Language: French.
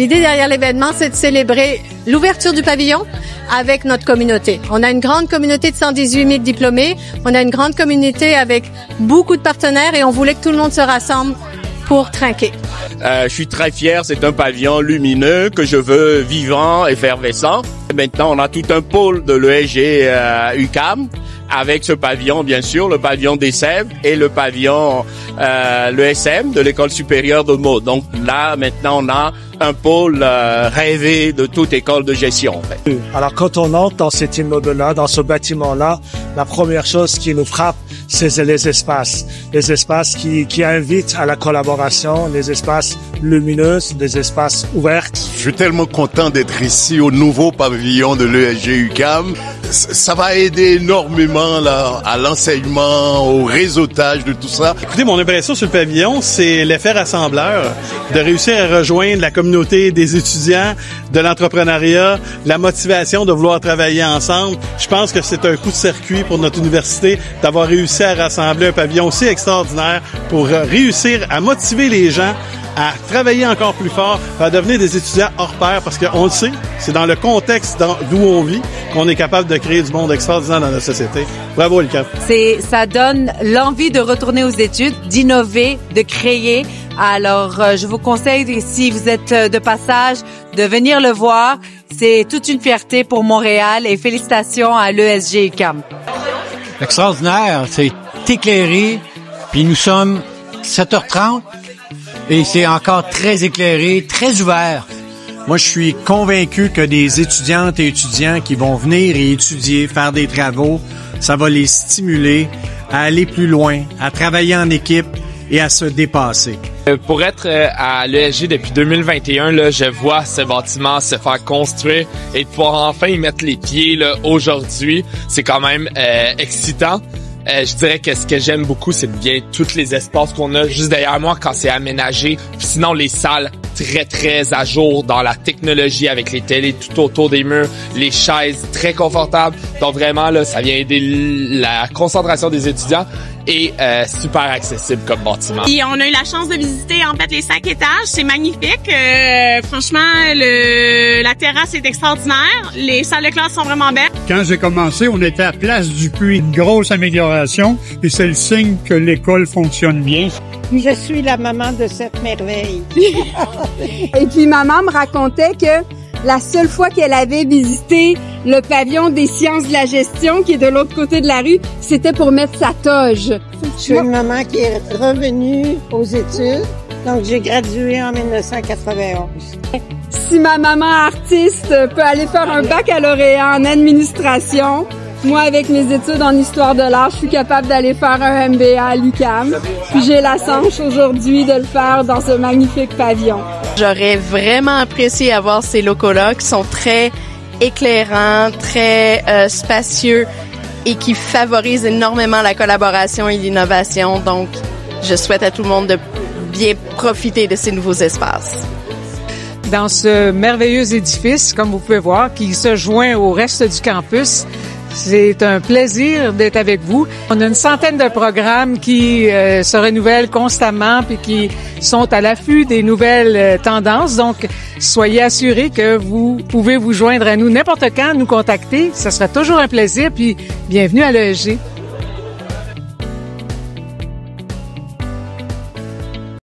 L'idée derrière l'événement, c'est de célébrer l'ouverture du pavillon avec notre communauté. On a une grande communauté de 118 000 diplômés, on a une grande communauté avec beaucoup de partenaires et on voulait que tout le monde se rassemble pour trinquer. Je suis très fier, c'est un pavillon lumineux que je veux vivant, effervescent. Maintenant, on a tout un pôle de l'ESG UQAM avec ce pavillon, bien sûr, le pavillon des Sèvres et le pavillon l'ESM de l'École supérieure de mode. Donc là, maintenant, on a un pôle rêvé de toute école de gestion, en fait. Alors, quand on entre dans cet immeuble-là, dans ce bâtiment-là, la première chose qui nous frappe, c'est les espaces. Les espaces qui invitent à la collaboration, les espaces lumineux, des espaces ouverts. Je suis tellement content d'être ici au nouveau pavillon de l'ESG UQAM. Ça va aider énormément là, à l'enseignement, au réseautage de tout ça. Écoutez, mon impression sur le pavillon, c'est l'effet rassembleur, de réussir à rejoindre la communauté des étudiants, de l'entrepreneuriat, la motivation de vouloir travailler ensemble. Je pense que c'est un coup de circuit pour notre université d'avoir réussi à rassembler un pavillon aussi extraordinaire pour réussir à motiver les gens à travailler encore plus fort, à devenir des étudiants hors pair, parce qu'on le sait, c'est dans le contexte d'où on vit qu'on est capable de créer du monde extraordinaire dans notre société. Bravo, l'UQAM. Ça donne l'envie de retourner aux études, d'innover, de créer. Alors, je vous conseille, si vous êtes de passage, de venir le voir. C'est toute une fierté pour Montréal et félicitations à l'ESG UQAM. Extraordinaire, c'est éclairé, puis nous sommes 7h30. Et c'est encore très éclairé, très ouvert. Moi, je suis convaincu que des étudiantes et étudiants qui vont venir et étudier, faire des travaux, ça va les stimuler à aller plus loin, à travailler en équipe et à se dépasser. Pour être à l'ESG depuis 2021, là, je vois ce bâtiment se faire construire et de pouvoir enfin y mettre les pieds là, aujourd'hui, c'est quand même excitant. Je dirais que ce que j'aime beaucoup, c'est bien tous les espaces qu'on a juste derrière moi quand c'est aménagé. Puis sinon, les salles très, très à jour dans la technologie avec les télés tout autour des murs, les chaises très confortables. Donc vraiment, là, ça vient aider la concentration des étudiants et super accessible comme bâtiment. Et on a eu la chance de visiter en fait les 5 étages, c'est magnifique. Franchement, la terrasse est extraordinaire, les salles de classe sont vraiment belles. Quand j'ai commencé, on était à Place du Puy, une grosse amélioration et c'est le signe que l'école fonctionne bien. Je suis la maman de cette merveille. Et puis maman me racontait que la seule fois qu'elle avait visité le pavillon des sciences de la gestion, qui est de l'autre côté de la rue, c'était pour mettre sa toge. Je suis une maman qui est revenue aux études, donc j'ai gradué en 1991. Si ma maman artiste peut aller faire un baccalauréat en administration, moi, avec mes études en histoire de l'art, je suis capable d'aller faire un MBA à l'UQAM. Puis j'ai la chance aujourd'hui de le faire dans ce magnifique pavillon. J'aurais vraiment apprécié avoir ces locaux-là qui sont très éclairants, très spacieux et qui favorisent énormément la collaboration et l'innovation. Donc, je souhaite à tout le monde de bien profiter de ces nouveaux espaces. Dans ce merveilleux édifice, comme vous pouvez voir, qui se joint au reste du campus, c'est un plaisir d'être avec vous. On a une centaine de programmes qui se renouvellent constamment puis qui sont à l'affût des nouvelles tendances. Donc, soyez assurés que vous pouvez vous joindre à nous n'importe quand, nous contacter. Ça sera toujours un plaisir. Puis, bienvenue à l'ESG.